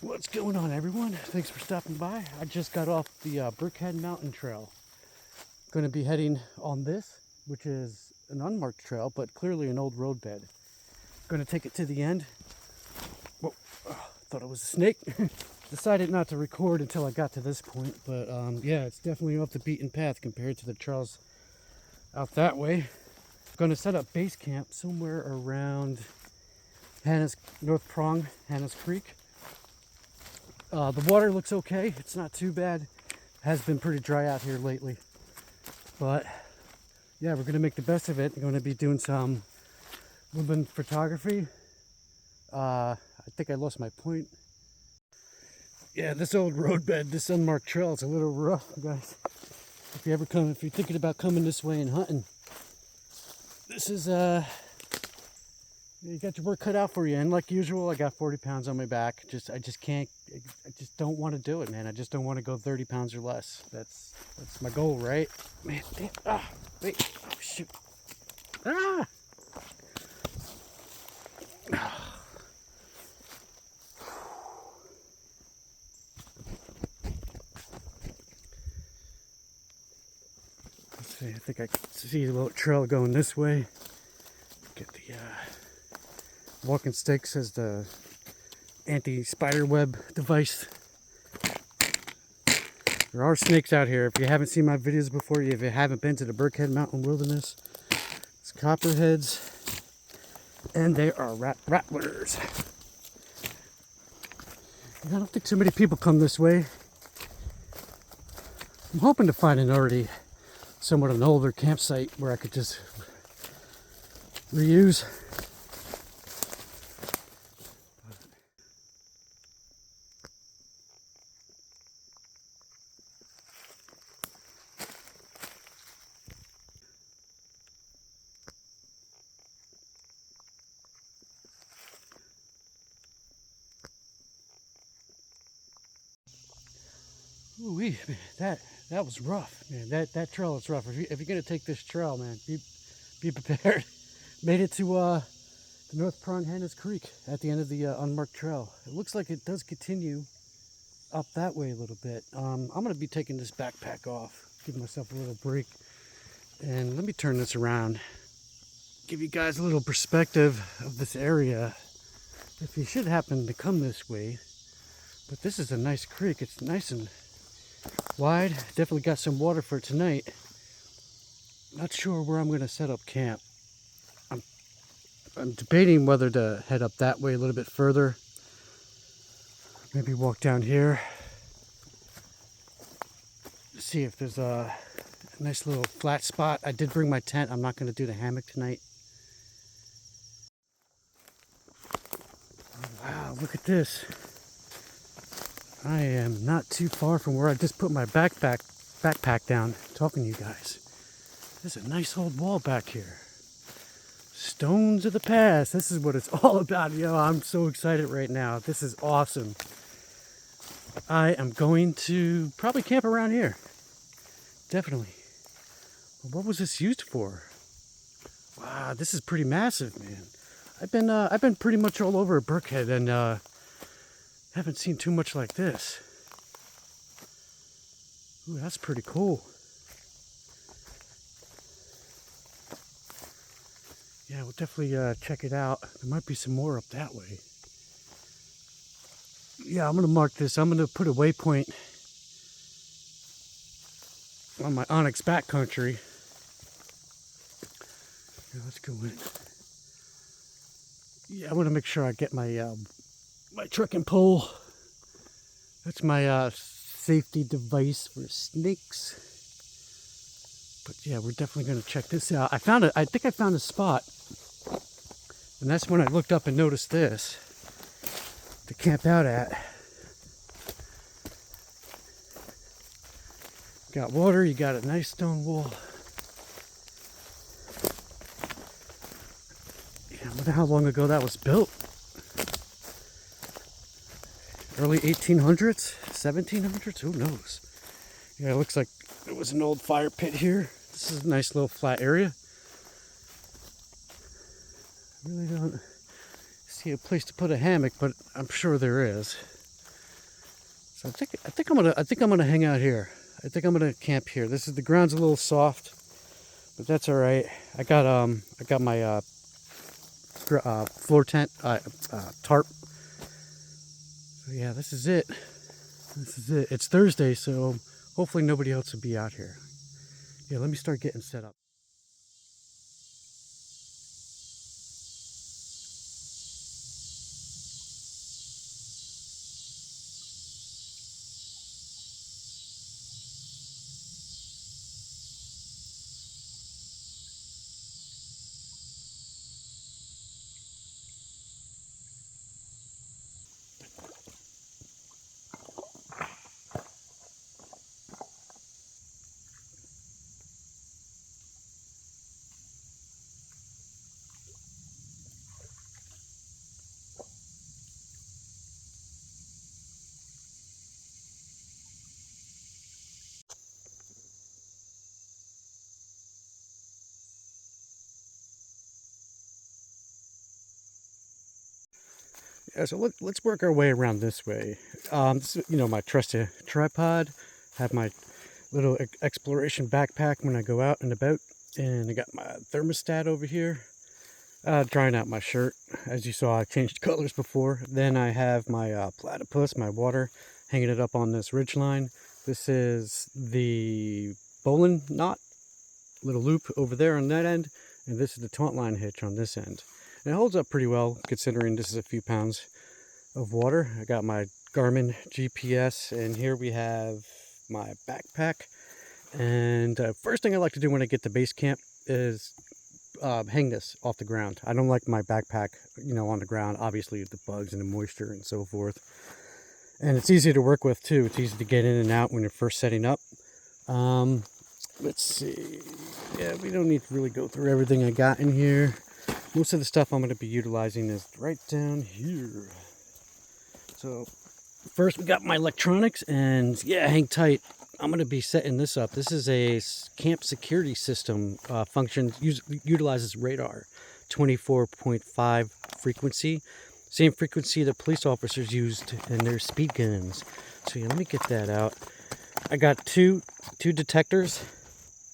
What's going on, everyone? Thanks for stopping by. I just got off the Birkhead Mountain Trail. Going to be heading on this, which is an unmarked trail, but clearly an old roadbed. Going to take it to the end. Whoa, thought it was a snake. Decided not to record until I got to this point, but yeah, it's definitely off the beaten path compared to the trails out that way. Going to set up base camp somewhere around North Prong, Hannah's Creek. The water looks okay. It's not too bad. It has been pretty dry out here lately. But yeah, we're going to make the best of it. We're going to be doing some woodland photography. I think I lost my point. Yeah, this old roadbed, this unmarked trail is a little rough, guys. If you're thinking about coming this way and hunting, this is you got your work cut out for you. And like usual, I got 40 pounds on my back. I just don't want to do it, man. I just don't want to go 30 pounds or less. That's my goal, right? Man, damn. Wait. Oh, shoot. Ah! Let's see, I think I can see the little trail going this way. Get the walking sticks as the anti-spider web device. There are snakes out here. If you haven't seen my videos before, if you haven't been to the Birkhead Mountain Wilderness, it's copperheads, and they are rattlers. I don't think too many people come this way. I'm hoping to find an somewhat an older campsite where I could just reuse. Ooh-wee, man, that was rough, man. That trail is rough. If you're gonna take this trail, man, be prepared. Made it to the North Prong Hannah's Creek at the end of the unmarked trail. It looks like it does continue up that way a little bit. I'm gonna be taking this backpack off, give myself a little break, and let me turn this around, give you guys a little perspective of this area. If you should happen to come this way, but this is a nice creek. It's nice and wide. Definitely got some water for tonight. Not sure where I'm going to set up camp. I'm debating whether to head up that way a little bit further. Maybe walk down here. See if there's a nice little flat spot. I did bring my tent. I'm not going to do the hammock tonight. Wow, look at this. I am not too far from where I just put my backpack down, talking to you guys. There's a nice old wall back here. Stones of the past. This is what it's all about. I'm so excited right now. This is awesome. I am going to probably camp around here. Definitely. What was this used for? Wow, this is pretty massive, man. I've been pretty much all over Birkhead and haven't seen too much like this. Ooh, that's pretty cool. Yeah, we'll definitely check it out. There might be some more up that way. Yeah, I'm going to mark this. I'm going to put a waypoint on my Onx Back-county. Yeah, let's go in. Yeah, I want to make sure I get my my trekking pole. That's my safety device for snakes. But yeah, we're definitely going to check this out. I think I found a spot, and that's when I looked up and noticed this to camp out at. Got water, you got a nice stone wall. Yeah, I wonder how long ago that was built. Early 1800s, 1700s, who knows? Yeah, it looks like there was an old fire pit here. This is a nice little flat area. I really don't see a place to put a hammock, but I'm sure there is. I think I'm gonna hang out here. I think I'm gonna camp here. The ground's a little soft, but that's all right. I got my floor tent tarp. So yeah, this is it. This is it. It's Thursday, so hopefully nobody else will be out here. Yeah, let me start getting set up. Yeah, so let's work our way around this way. This is, my trusty tripod. Have my little exploration backpack when I go out and about. And I got my thermostat over here. Drying out my shirt. As you saw, I changed colors before. Then I have my platypus, my water, hanging it up on this ridge line. This is the bowline knot, little loop over there on that end. And this is the taunt line hitch on this end. And it holds up pretty well, considering this is a few pounds of water. I got my Garmin GPS, and here we have my backpack. And first thing I like to do when I get to base camp is hang this off the ground. I don't like my backpack, on the ground. Obviously, the bugs and the moisture and so forth. And it's easy to work with too. It's easy to get in and out when you're first setting up. Let's see. Yeah, we don't need to really go through everything I got in here. Most of the stuff I'm going to be utilizing is right down here. So first we got my electronics, and yeah, hang tight. I'm going to be setting this up. This is a camp security system function, utilizes radar, 24.5 frequency. Same frequency that police officers used in their speed guns. So yeah, let me get that out. I got two detectors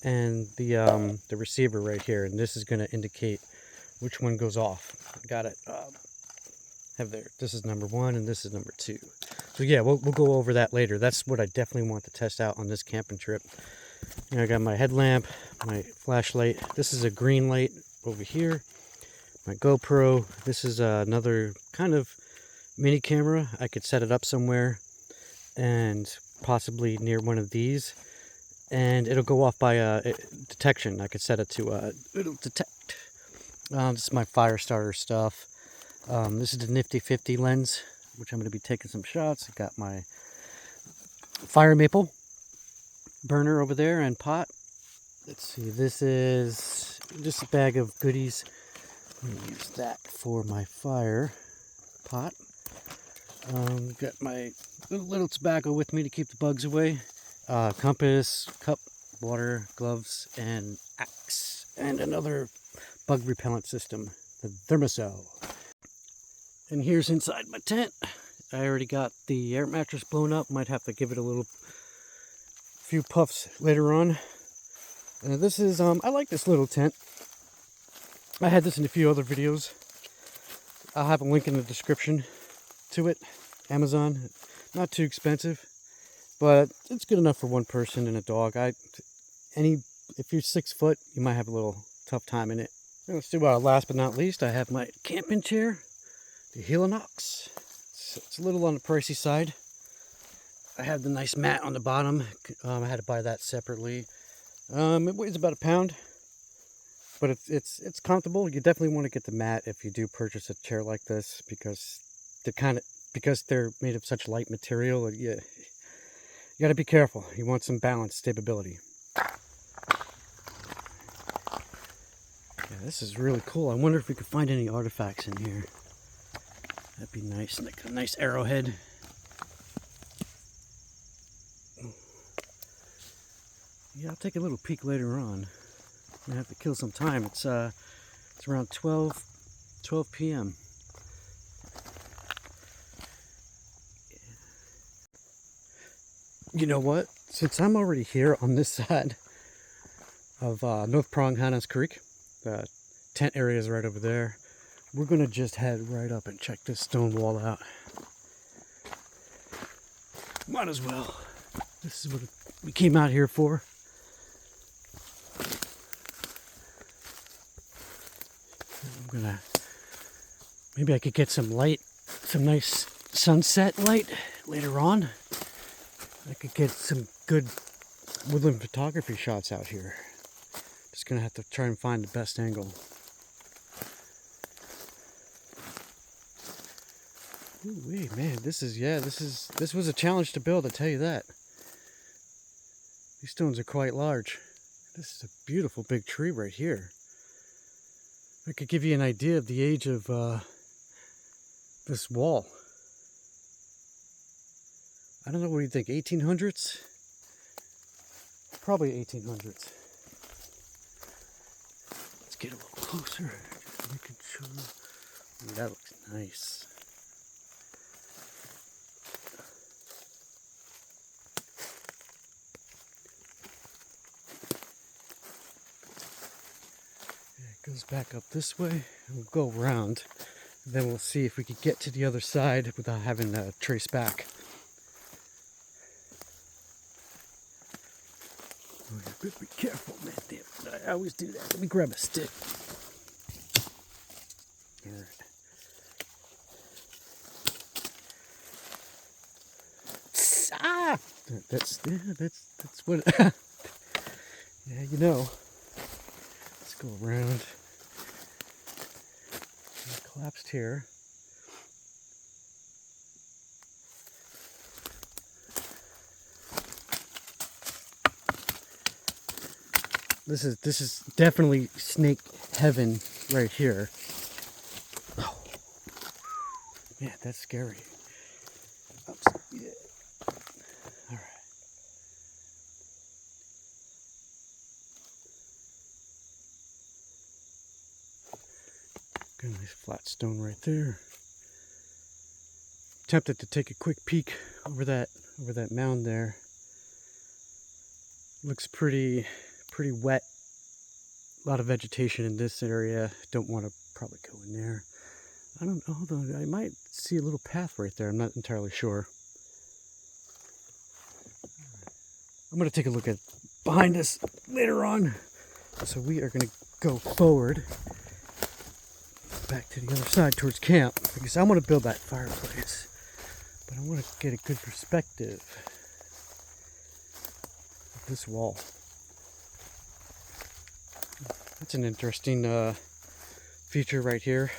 and the receiver right here, and this is going to indicate which one goes off. I got it. Have there. This is number 1 and this is number 2. So yeah, we'll go over that later. That's what I definitely want to test out on this camping trip. I got my headlamp, my flashlight. This is a green light over here. My GoPro. This is another kind of mini camera. I could set it up somewhere and possibly near one of these, and it'll go off by detection. I could set it to it'll detect. This is my fire starter stuff. This is the Nifty 50 lens, which I'm going to be taking some shots. I got my fire maple burner over there and pot. Let's see, this is just a bag of goodies. I'm going to use that for my fire pot. Got my little tobacco with me to keep the bugs away. Compass, cup, water, gloves, and axe. And another bug repellent system, the Thermocell. And here's inside my tent. I already got the air mattress blown up. Might have to give it a few puffs later on. This is, I like this little tent. I had this in a few other videos. I'll have a link in the description to it. Amazon. Not too expensive, but it's good enough for one person and a dog. If you're 6 foot, you might have a little tough time in it. And let's do last but not least, I have my camping chair. The Onx. It's a little on the pricey side. I have the nice mat on the bottom. I had to buy that separately. It weighs about a pound, but it's comfortable. You definitely want to get the mat if you do purchase a chair like this, because they're made of such light material. You got to be careful. You want some balance, stability. Yeah, this is really cool. I wonder if we could find any artifacts in here. That'd be nice. Like a nice arrowhead. Yeah, I'll take a little peek later on. I'm gonna have to kill some time. It's around 12 p.m. You know what? Since I'm already here on this side of North Pronghannas Creek, the tent area is right over there. We're gonna just head right up and check this stone wall out. Might as well. This is what we came out here for. I'm gonna, maybe I could get some light, some nice sunset light later on. I could get some good woodland photography shots out here. Just gonna have to try and find the best angle. Ooh, wait, man, this was a challenge to build, I'll tell you that. These stones are quite large. This is a beautiful big tree right here. I could give you an idea of the age of this wall. I don't know, what do you think, 1800s? Probably 1800s. Let's get a little closer. We can show. Ooh, that looks nice. It goes back up this way, and we'll go around. And then we'll see if we can get to the other side without having to trace back. Oh, you better be careful, man. Damn, I always do that. Let me grab a stick. All right. Ah! That's what. Yeah, you know. Let's go around. I collapsed here. This is definitely snake heaven right here. Oh. Man, that's scary. Oops. Yeah. All right. Got a nice flat stone right there. Tempted to take a quick peek over that mound there. Looks pretty wet. A lot of vegetation in this area. Don't want to probably go in there. I don't know, though. I might see a little path right there. I'm not entirely sure. I'm going to take a look at behind us later on. So we are going to go forward back to the other side towards camp, because I want to build that fireplace, but I want to get a good perspective of this wall. That's an interesting feature right here.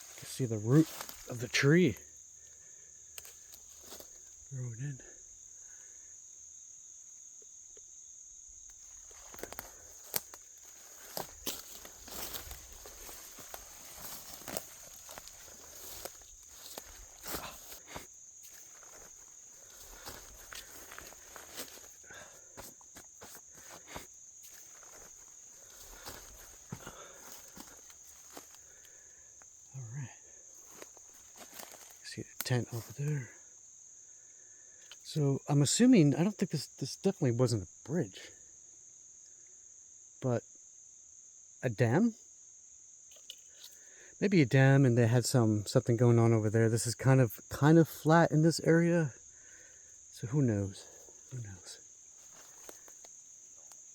You can see the root of the tree growing in. See the tent over there. So I'm assuming, I don't think this definitely wasn't a bridge, but a dam? Maybe a dam, and they had something going on over there. This is kind of flat in this area, so who knows? Who knows?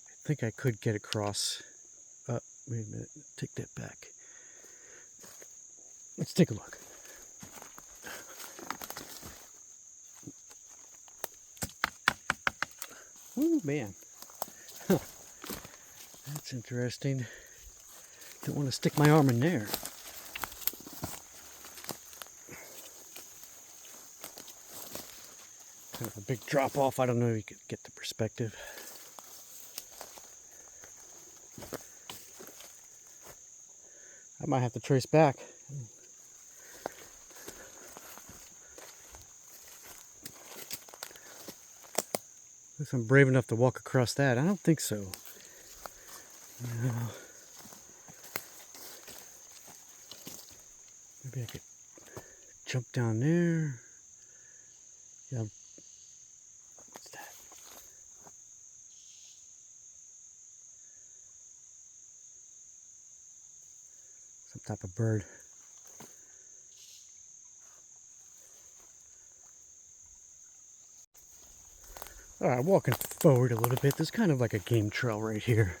I think I could get across. Wait a minute, take that back. Let's take a look. Ooh, man. Huh. That's interesting. Don't want to stick my arm in there. Kind of a big drop off. I don't know if you could get the perspective. I might have to trace back. If I'm brave enough to walk across that. I don't think so. No. Maybe I could jump down there. Yeah. What's that? Some type of bird. Alright, walking forward a little bit. There's kind of like a game trail right here.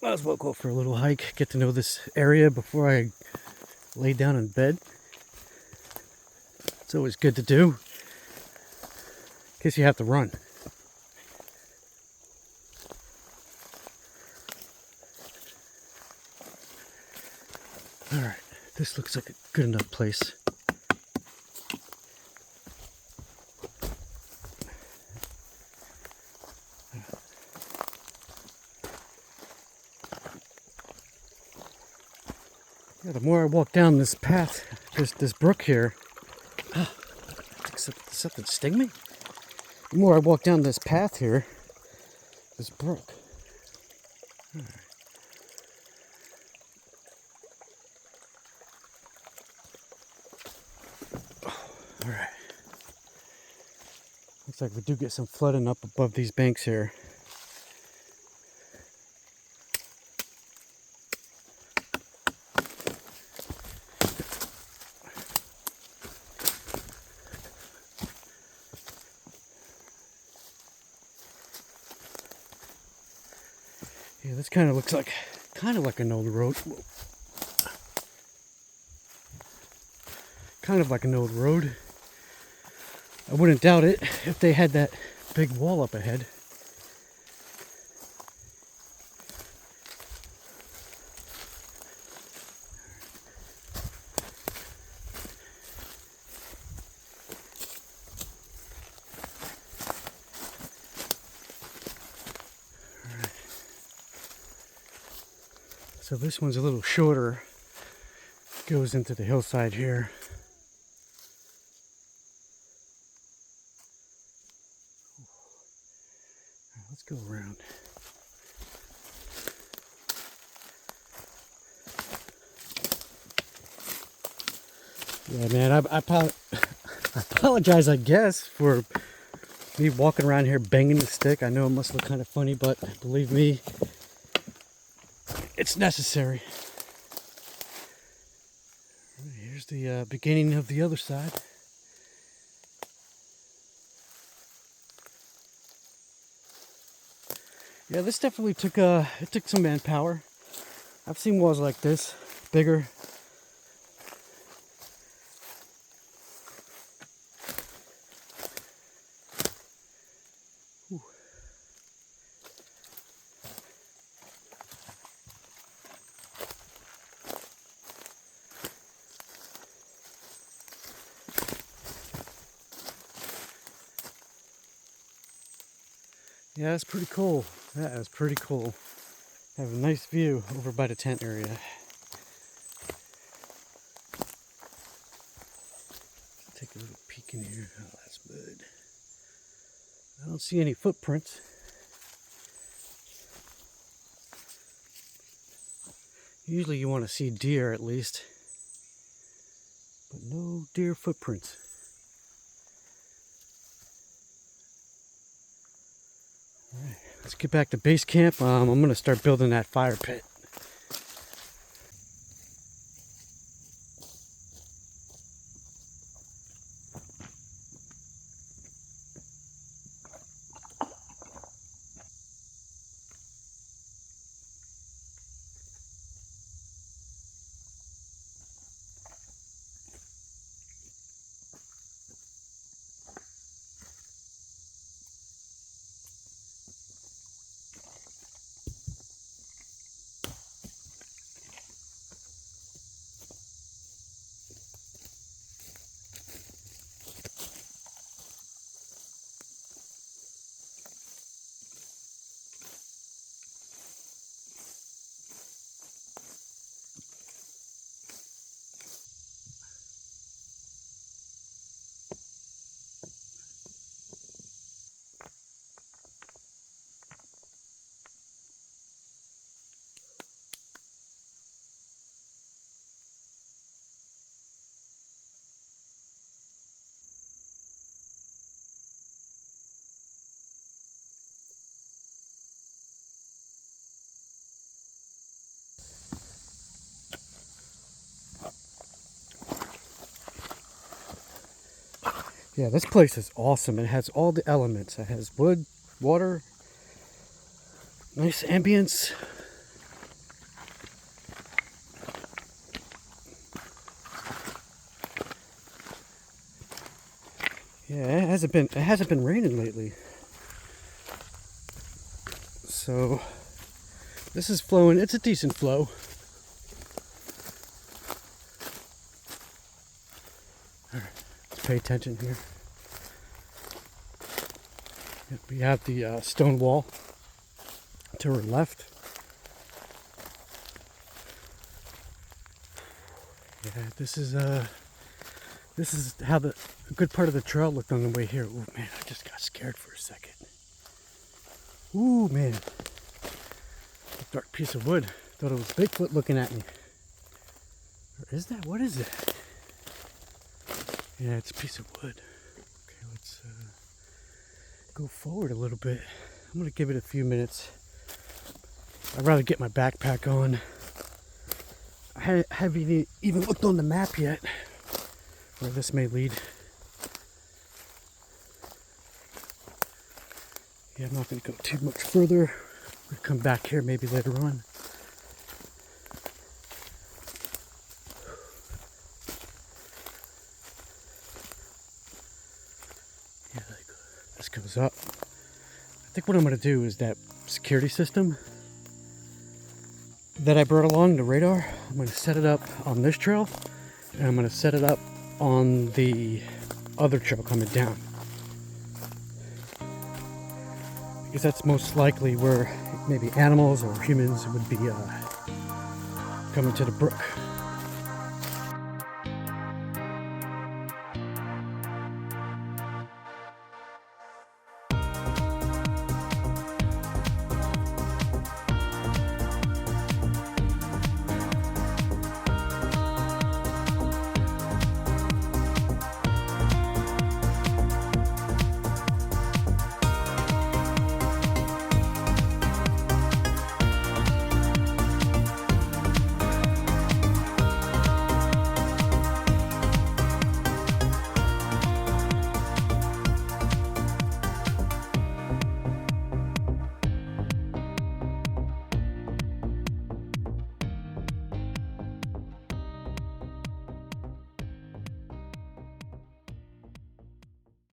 Might as well go for a little hike, get to know this area before I lay down in bed. It's always good to do, in case you have to run. Alright, this looks like a good enough place. Yeah, the more I walk down this path, this brook here, something sting me? The more I walk down this path here, this brook. Alright. Looks like we do get some flooding up above these banks here. Yeah, this kind of looks like an old road. Kind of like an old road. I wouldn't doubt it if they had that big wall up ahead. So this one's a little shorter, goes into the hillside here. Right, let's go around. Yeah, man, I apologize, I guess, for me walking around here banging the stick. I know it must look kind of funny, but believe me, it's necessary. Here's the beginning of the other side. Yeah, this definitely took some manpower. I've seen walls like this, bigger. Whew. Yeah, that's pretty cool. That is pretty cool. Have a nice view over by the tent area. Take a little peek in here. Oh, that's good. I don't see any footprints. Usually you want to see deer at least, but no deer footprints. Alright, let's get back to base camp. I'm going to start building that fire pit. Yeah, this place is awesome. It has all the elements. It has wood, water, nice ambience. Yeah, it hasn't been raining lately. So this is flowing. It's a decent flow. All right, let's pay attention here. We have the stone wall to our left. Yeah, this is how the good part of the trail looked on the way here. Oh man, I just got scared for a second. Ooh man, a dark piece of wood. Thought it was Bigfoot looking at me. Or is that? What is it? Yeah, it's a piece of wood. Okay, let's go forward a little bit. I'm gonna give it a few minutes. I'd rather get my backpack on. I haven't even looked on the map yet where this may lead. Yeah, I'm not going to go too much further. We'll come back here maybe later on. Yeah, this goes up. I think what I'm going to do is that security system that I brought along, the radar, I'm going to set it up on this trail, and I'm going to set it up on the other trail coming down. Because that's most likely where maybe animals or humans would be coming to the brook.